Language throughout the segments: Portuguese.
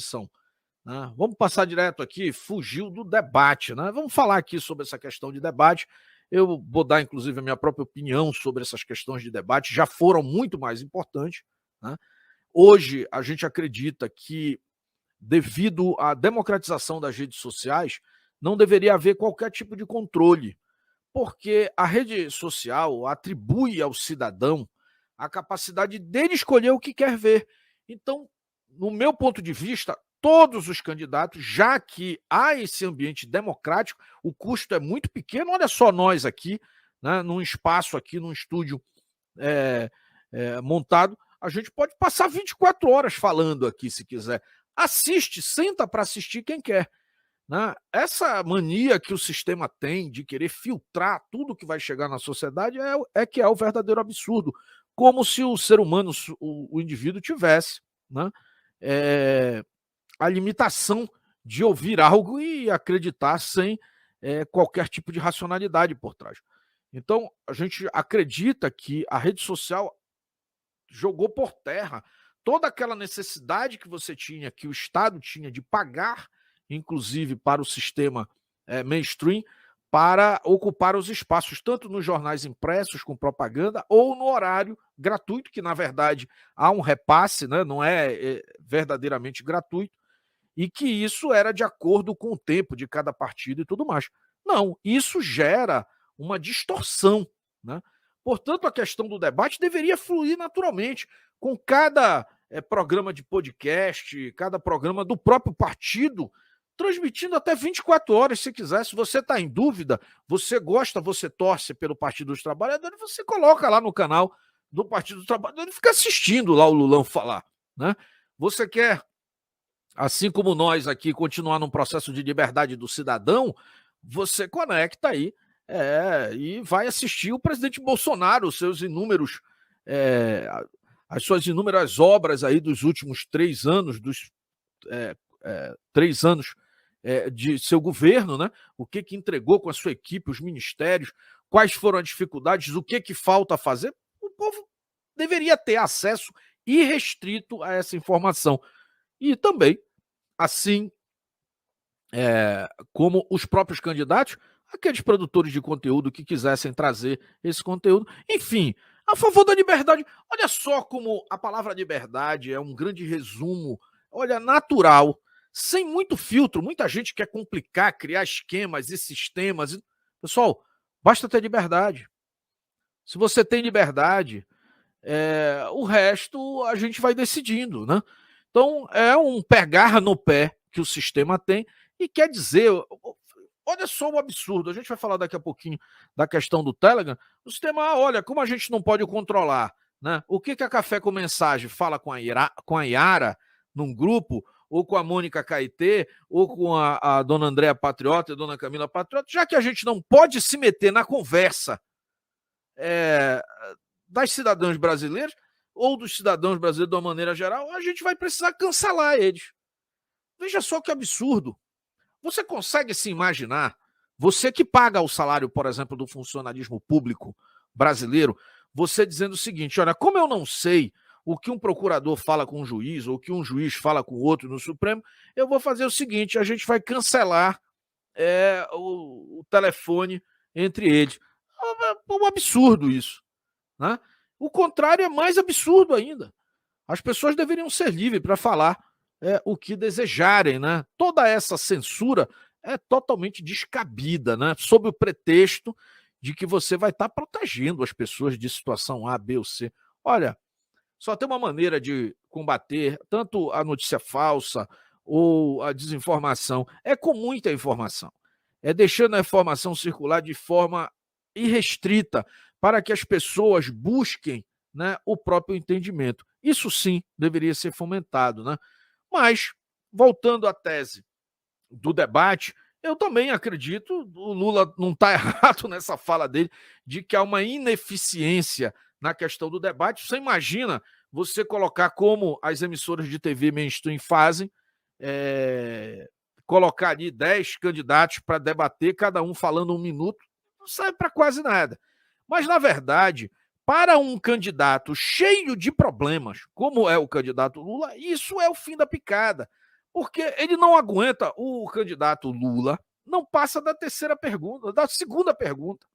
oposição, né? Vamos passar direto aqui, fugiu do debate, né? Vamos falar aqui sobre essa questão de debate. Eu vou dar, inclusive, a minha própria opinião sobre essas questões de debate, já foram muito mais importantes, né? Hoje, a gente acredita que, devido à democratização das redes sociais, não deveria haver qualquer tipo de controle, porque a rede social atribui ao cidadão a capacidade dele escolher o que quer ver. Então, no meu ponto de vista, todos os candidatos, já que há esse ambiente democrático, o custo é muito pequeno. Olha só nós aqui, né, num espaço aqui, num estúdio montado, a gente pode passar 24 horas falando aqui, se quiser. Assiste, senta para assistir quem quer, né? Essa mania que o sistema tem de querer filtrar tudo que vai chegar na sociedade que é o verdadeiro absurdo, como se o ser humano, o indivíduo, tivesse, né, a limitação de ouvir algo e acreditar sem qualquer tipo de racionalidade por trás. Então, a gente acredita que a rede social jogou por terra toda aquela necessidade que você tinha, que o Estado tinha de pagar, inclusive para o sistema mainstream, para ocupar os espaços, tanto nos jornais impressos com propaganda, ou no horário gratuito, que na verdade há um repasse, né? Não é verdadeiramente gratuito, e que isso era de acordo com o tempo de cada partido e tudo mais. Não, isso gera uma distorção, né? Portanto, a questão do debate deveria fluir naturalmente, com cada programa de podcast, cada programa do próprio partido, transmitindo até 24 horas, se quiser. Se você está em dúvida, você gosta, você torce pelo Partido dos Trabalhadores, você coloca lá no canal do Partido dos Trabalhadores e fica assistindo lá o Lulão falar, né? Você quer, assim como nós aqui, continuar num processo de liberdade do cidadão, você conecta aí e vai assistir o presidente Bolsonaro, os seus inúmeros, as suas inúmeras obras aí dos últimos 3 anos, 3 anos de seu governo, né? O que entregou com a sua equipe, os ministérios, quais foram as dificuldades, o que falta fazer. O povo deveria ter acesso irrestrito a essa informação. E também, assim como os próprios candidatos, aqueles produtores de conteúdo que quisessem trazer esse conteúdo. Enfim, a favor da liberdade. Olha só como a palavra liberdade é um grande resumo, olha, natural, sem muito filtro. Muita gente quer complicar, criar esquemas e sistemas. Pessoal, basta ter liberdade. Se você tem liberdade, o resto a gente vai decidindo, né? Então, é um pegar no pé que o sistema tem e quer dizer, olha só o absurdo, a gente vai falar daqui a pouquinho da questão do Telegram, o sistema, olha, como a gente não pode controlar, né? O que a Café com Mensagem fala com a Yara num grupo, ou com a Mônica Caetê, ou com a dona Andréa Patriota e a dona Camila Patriota, já que a gente não pode se meter na conversa das cidadãs brasileiras, ou dos cidadãos brasileiros de uma maneira geral, a gente vai precisar cancelar eles. Veja só que absurdo. Você consegue se imaginar, você que paga o salário, por exemplo, do funcionalismo público brasileiro, você dizendo o seguinte, olha, como eu não sei o que um procurador fala com um juiz, ou o que um juiz fala com outro no Supremo, eu vou fazer o seguinte, a gente vai cancelar o telefone entre eles. É um absurdo isso, né? O contrário é mais absurdo ainda. As pessoas deveriam ser livres para falar o que desejarem, né? Toda essa censura é totalmente descabida, né? Sob o pretexto de que você vai estar protegendo as pessoas de situação A, B ou C. Olha, só tem uma maneira de combater tanto a notícia falsa ou a desinformação, é com muita informação. É deixando a informação circular de forma irrestrita para que as pessoas busquem, né, o próprio entendimento. Isso sim deveria ser fomentado, né? Mas, voltando à tese do debate, eu também acredito, o Lula não está errado nessa fala dele, de que há uma ineficiência na questão do debate. Você imagina você colocar como as emissoras de TV mainstream fazem, colocar ali 10 candidatos para debater, cada um falando 1 minuto, não serve para quase nada. Mas, na verdade, para um candidato cheio de problemas, como é o candidato Lula, isso é o fim da picada. Porque ele não aguenta, o candidato Lula não passa da terceira pergunta, da segunda pergunta.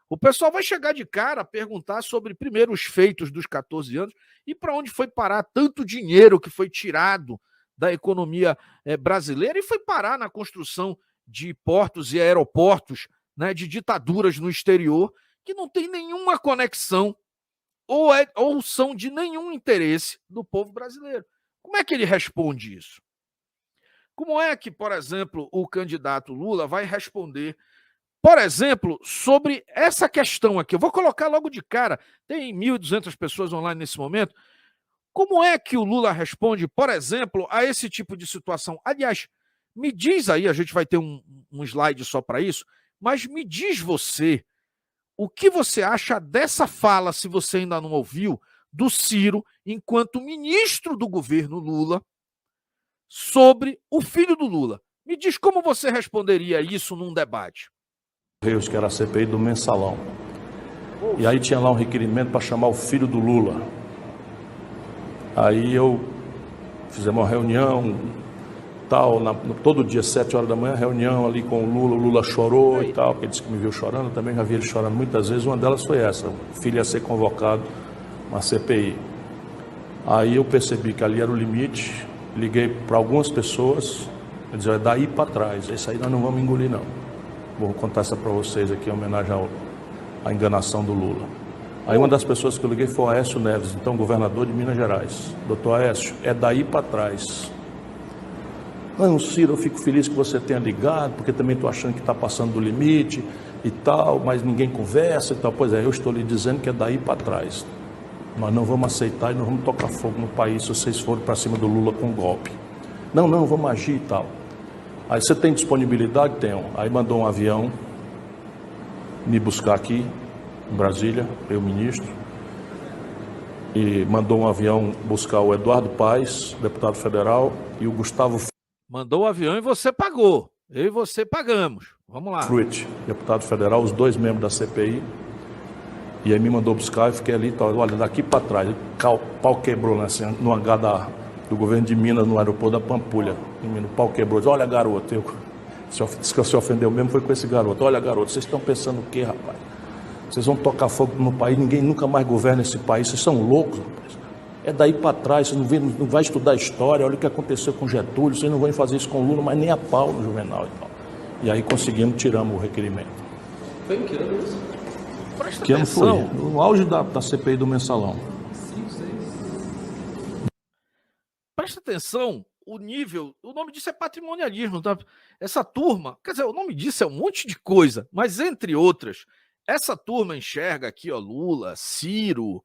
O pessoal vai chegar de cara a perguntar sobre, primeiro, os feitos dos 14 anos e para onde foi parar tanto dinheiro que foi tirado da economia brasileira e foi parar na construção de portos e aeroportos, né, de ditaduras no exterior, que não tem nenhuma conexão ou são de nenhum interesse do povo brasileiro. Como é que ele responde isso? Como é que, por exemplo, o candidato Lula vai responder, por exemplo, sobre essa questão aqui? Eu vou colocar logo de cara, tem 1.200 pessoas online nesse momento. Como é que o Lula responde, por exemplo, a esse tipo de situação? Aliás, me diz aí, a gente vai ter um slide só para isso, mas me diz você, o que você acha dessa fala, se você ainda não ouviu, do Ciro, enquanto ministro do governo Lula, sobre o filho do Lula? Me diz como você responderia isso num debate. Reis, que era a CPI do Mensalão. E aí tinha lá um requerimento para chamar o filho do Lula. Aí fizemos uma reunião, tal, todo dia, 7 horas da manhã, reunião ali com o Lula chorou e tal, porque ele disse que me viu chorando, eu também já vi ele chorando muitas vezes, uma delas foi essa, o filho ia ser convocado, uma CPI. Aí eu percebi que ali era o limite, liguei para algumas pessoas, eu dizia, daí para trás, isso aí nós não vamos engolir não. Vou contar essa para vocês aqui, em homenagem à enganação do Lula. Aí uma das pessoas que eu liguei foi o Aécio Neves, então governador de Minas Gerais. Doutor Aécio, é daí para trás. Não, Ciro, eu fico feliz que você tenha ligado, porque também estou achando que está passando do limite e tal, mas ninguém conversa e tal. Pois é, eu estou lhe dizendo que é daí para trás. Nós não vamos aceitar e não vamos tocar fogo no país se vocês forem para cima do Lula com golpe. Não, vamos agir e tal. Aí você tem disponibilidade? Tenho. Aí mandou um avião me buscar aqui, em Brasília, eu ministro, e mandou um avião buscar o Eduardo Paes, deputado federal, e o Gustavo... Mandou o avião e você pagou. Eu e você pagamos. Vamos lá. Fruit, deputado federal, os dois membros da CPI. E aí me mandou buscar e fiquei ali, olha, daqui para trás, o pau quebrou no hangar do governo de Minas, no aeroporto da Pampulha. O pau quebrou, disse, olha garoto, disse que eu se ofendeu mesmo foi com esse garoto. Olha garoto, vocês estão pensando o quê, rapaz? Vocês vão tocar fogo no país, ninguém nunca mais governa esse país, vocês são loucos, rapaz. É daí para trás, você não vai estudar história, olha o que aconteceu com Getúlio, vocês não vão fazer isso com o Lula, mas nem a pau no Juvenal e tal. E aí conseguimos, tiramos o requerimento. Foi em que ano isso? Presta Que ano atenção. foi? No auge da CPI do Mensalão. 5, 6. Presta atenção, o nível, o nome disso é patrimonialismo, tá? Essa turma, quer dizer, o nome disso é um monte de coisa, mas entre outras, essa turma enxerga aqui, ó, Lula, Ciro,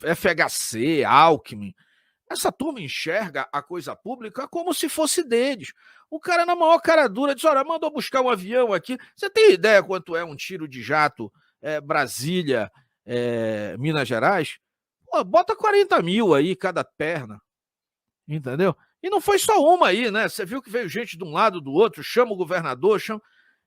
FHC, Alckmin, essa turma enxerga a coisa pública como se fosse deles. O cara, na maior cara dura, diz, olha, mandou buscar um avião aqui, você tem ideia quanto é um tiro de jato Brasília, Minas Gerais? Pô, bota 40 mil aí cada perna. Entendeu? E não foi só uma aí, né? Você viu que veio gente de um lado, do outro, chama o governador, chama...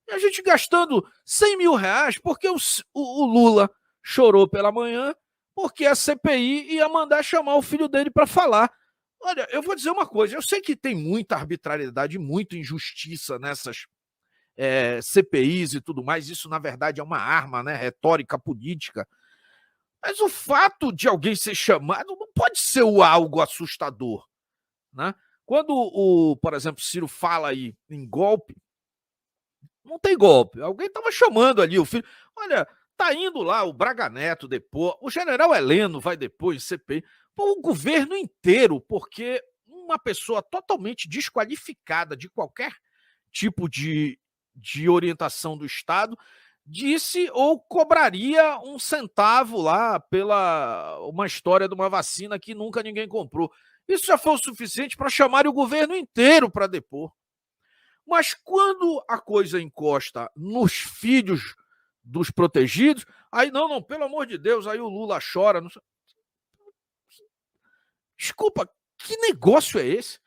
E a gente gastando 100 mil reais porque o Lula chorou pela manhã porque a CPI ia mandar chamar o filho dele para falar. Olha, eu vou dizer uma coisa, eu sei que tem muita arbitrariedade, muita injustiça nessas CPIs e tudo mais, isso na verdade é uma arma, né, retórica política, mas o fato de alguém ser chamado não pode ser algo assustador. Né? Quando por exemplo, Ciro fala aí em golpe, não tem golpe. Alguém estava chamando ali o filho. Olha, tá indo lá o Braga Neto depois, o general Heleno vai depois em CPI, o governo inteiro, porque uma pessoa totalmente desqualificada de qualquer tipo de orientação do Estado disse ou cobraria um centavo lá pela uma história de uma vacina que nunca ninguém comprou. Isso já foi o suficiente para chamar o governo inteiro para depor. Mas quando a coisa encosta nos filhos dos protegidos, aí não, pelo amor de Deus, aí o Lula chora. Não... Desculpa, que negócio é esse?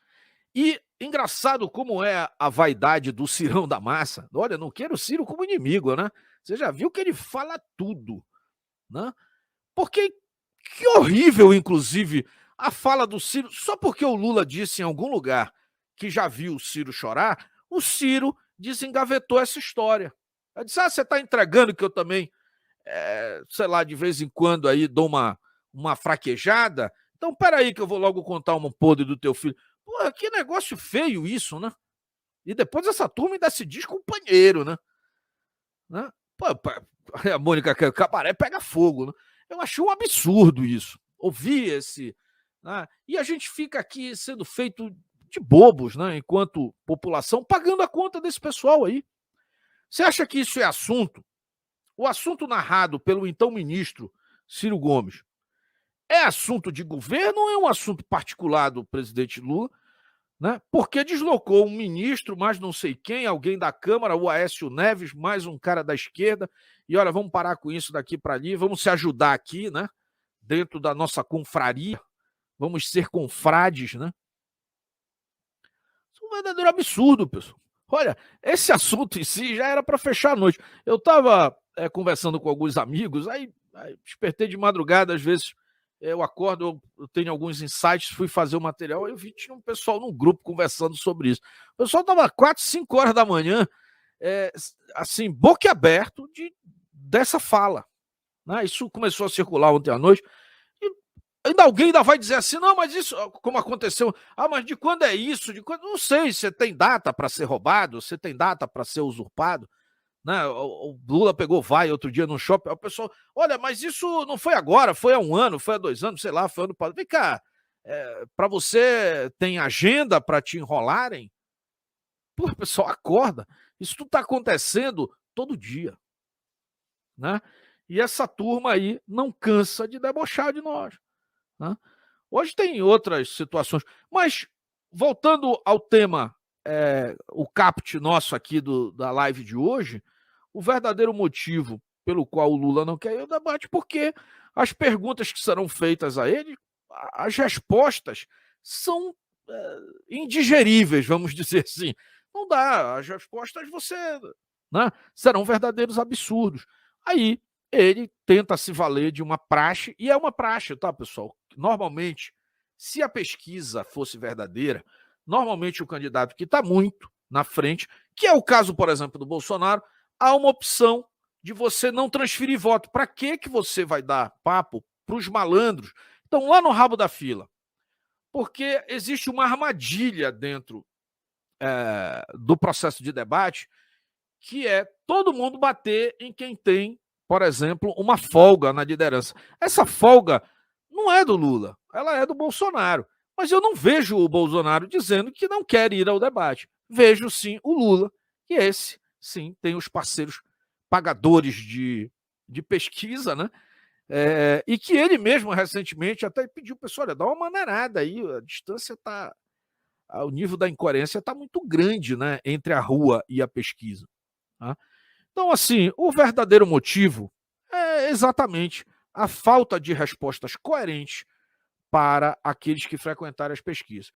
E engraçado como é a vaidade do Cirão da Massa. Olha, não quero o Ciro como inimigo, né? Você já viu que ele fala tudo, né? Porque que horrível, inclusive, a fala do Ciro, só porque o Lula disse em algum lugar que já viu o Ciro chorar, o Ciro desengavetou essa história. Eu disse, você está entregando que eu também, sei lá, de vez em quando aí dou uma fraquejada? Então, peraí que eu vou logo contar uma podre do teu filho. Pô, que negócio feio isso, né? E depois essa turma ainda se diz companheiro, né? Pô, a Mônica Cabaré pega fogo, né? Eu achei um absurdo isso. Ouvir esse... Né? E a gente fica aqui sendo feito de bobos, né? Enquanto população, pagando a conta desse pessoal aí. Você acha que isso é assunto? O assunto narrado pelo então ministro Ciro Gomes é assunto de governo ou é um assunto particular do presidente Lula? Né? Porque deslocou um ministro, mais não sei quem, alguém da Câmara, o Aécio Neves, mais um cara da esquerda, e olha, vamos parar com isso daqui para ali, vamos se ajudar aqui, né? Dentro da nossa confraria, vamos ser confrades, né? Isso é um verdadeiro absurdo, pessoal. Olha, esse assunto em si já era para fechar a noite. Eu estava conversando com alguns amigos, aí despertei de madrugada, às vezes eu acordo, eu tenho alguns insights, fui fazer o material, eu vi que tinha um pessoal num grupo conversando sobre isso. O pessoal estava 4, 5 horas da manhã, assim, boquiaberto dessa fala. Né? Isso começou a circular ontem à noite, e alguém ainda vai dizer assim, não, mas isso, como aconteceu, mas de quando é isso? De quando? Não sei, você tem data para ser roubado, você tem data para ser usurpado? Né? O Lula pegou vai outro dia no shopping, o pessoal, olha, mas isso não foi agora, foi há 1 ano, foi há 2 anos, sei lá, foi ano passado. Vem cá, para você tem agenda para te enrolarem? Pô, pessoal, acorda. Isso tudo está acontecendo todo dia. Né? E essa turma aí não cansa de debochar de nós. Né? Hoje tem outras situações, mas voltando ao tema, o caput nosso aqui da live de hoje, o verdadeiro motivo pelo qual o Lula não quer ir ao debate, porque as perguntas que serão feitas a ele, as respostas são indigeríveis, vamos dizer assim. Não dá, as respostas né, serão verdadeiros absurdos. Aí ele tenta se valer de uma praxe, e é uma praxe, tá, pessoal? Normalmente, se a pesquisa fosse verdadeira, normalmente o candidato que está muito na frente, que é o caso, por exemplo, do Bolsonaro, há uma opção de você não transferir voto. Para que você vai dar papo para os malandros? Então, lá no rabo da fila. Porque existe uma armadilha dentro do processo de debate, que é todo mundo bater em quem tem, por exemplo, uma folga na liderança. Essa folga não é do Lula, ela é do Bolsonaro. Mas eu não vejo o Bolsonaro dizendo que não quer ir ao debate. Vejo, sim, o Lula, que esse, sim, tem os parceiros pagadores de pesquisa, né? E que ele mesmo, recentemente, até pediu, pessoal, olha, dá uma maneirada aí, a distância está... O nível da incoerência está muito grande, né, entre a rua e a pesquisa. Tá? Então, assim, o verdadeiro motivo é exatamente a falta de respostas coerentes para aqueles que frequentaram as pesquisas.